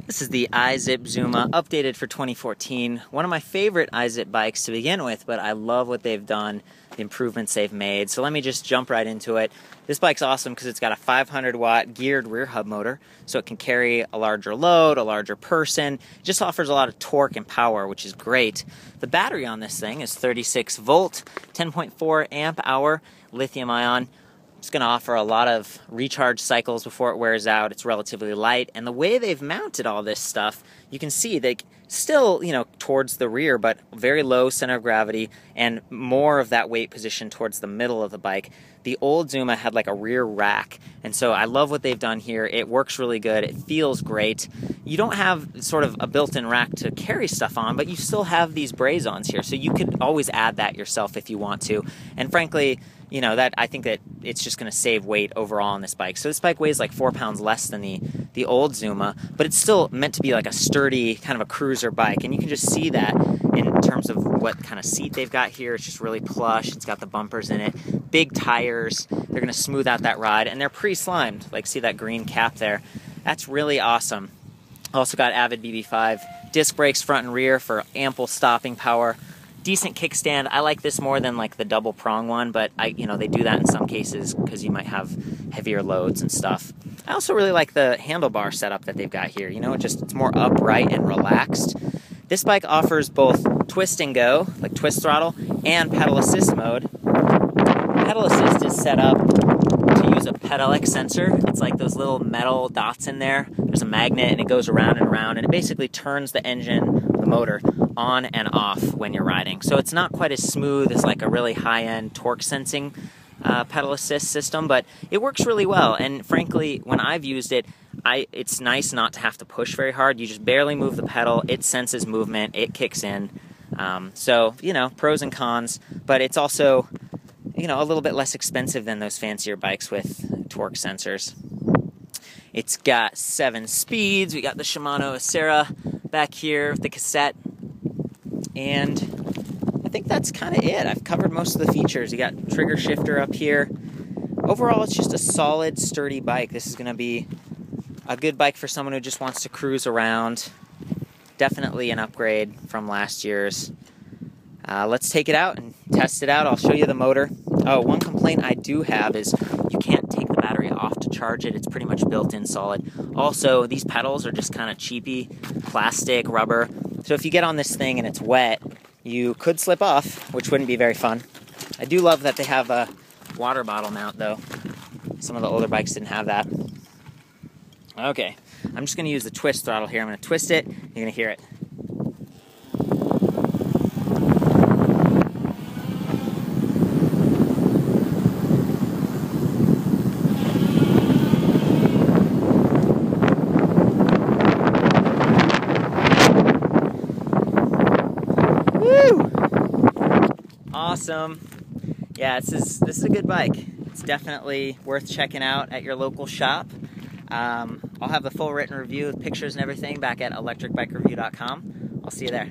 This is the IZIP Zuma, updated for 2014. One of my favorite IZIP bikes to begin with, but I love what they've done, the improvements they've made. So let me just jump right into it. This bike's awesome because it's got a 500-watt geared rear hub motor, so it can carry a larger load, a larger person. It just offers a lot of torque and power, which is great. The battery on this thing is 36 volt, 10.4 amp hour lithium ion. It's going to offer a lot of recharge cycles before it wears out. It's relatively light, and the way they've mounted all this stuff, you can see they still, towards the rear, but very low center of gravity and more of that weight position towards the middle of the bike. The old Zuma had like a rear rack, and so I love what they've done here. It works really good. It feels great. You don't have sort of a built-in rack to carry stuff on, but you still have these braze-ons here, so you could always add that yourself if you want to. And frankly, I think that it's just going to save weight overall on this bike. So this bike weighs like 4 pounds less than the old Zuma, but it's still meant to be like a sturdy kind of a cruiser bike. And you can just see that in terms of what kind of seat they've got here. It's just really plush. It's got the bumpers in it, big tires. They're going to smooth out that ride, and they're pre-slimed. Like, see that green cap there? That's really awesome. Also got Avid BB5 disc brakes front and rear for ample stopping power. Decent kickstand. I like this more than like the double prong one, but they do that in some cases because you might have heavier loads and stuff. I also really like the handlebar setup that they've got here. It's more upright and relaxed. This bike offers both twist and go, like twist throttle, and pedal assist mode. Pedal assist is set up to use a pedalic sensor. It's like those little metal dots in there. There's a magnet and it goes around and around, and it basically turns the engine, the motor, on and off when you're riding. So it's not quite as smooth as like a really high-end torque sensing pedal assist system, but it works really well. And frankly, when I've used it, it's nice not to have to push very hard. You just barely move the pedal, it senses movement, it kicks in. So pros and cons, but it's also a little bit less expensive than those fancier bikes with torque sensors. It's got 7 speeds. We got the Shimano Acera back here with the cassette. And I think that's kind of it. I've covered most of the features. You got trigger shifter up here. Overall, it's just a solid, sturdy bike. This is going to be a good bike for someone who just wants to cruise around. Definitely an upgrade from last year's. Let's take it out and test it out. I'll show you the motor. Oh, one complaint I do have is you can't take the battery off to charge it. It's pretty much built in solid. Also, these pedals are just kind of cheapy, plastic, rubber. So if you get on this thing and it's wet, you could slip off, which wouldn't be very fun. I do love that they have a water bottle mount, though. Some of the older bikes didn't have that. Okay, I'm just going to use the twist throttle here. I'm going to twist it. You're going to hear it. Awesome. Yeah, this is a good bike. It's definitely worth checking out at your local shop. I'll have the full written review with pictures and everything back at ElectricBikeReview.com. I'll see you there.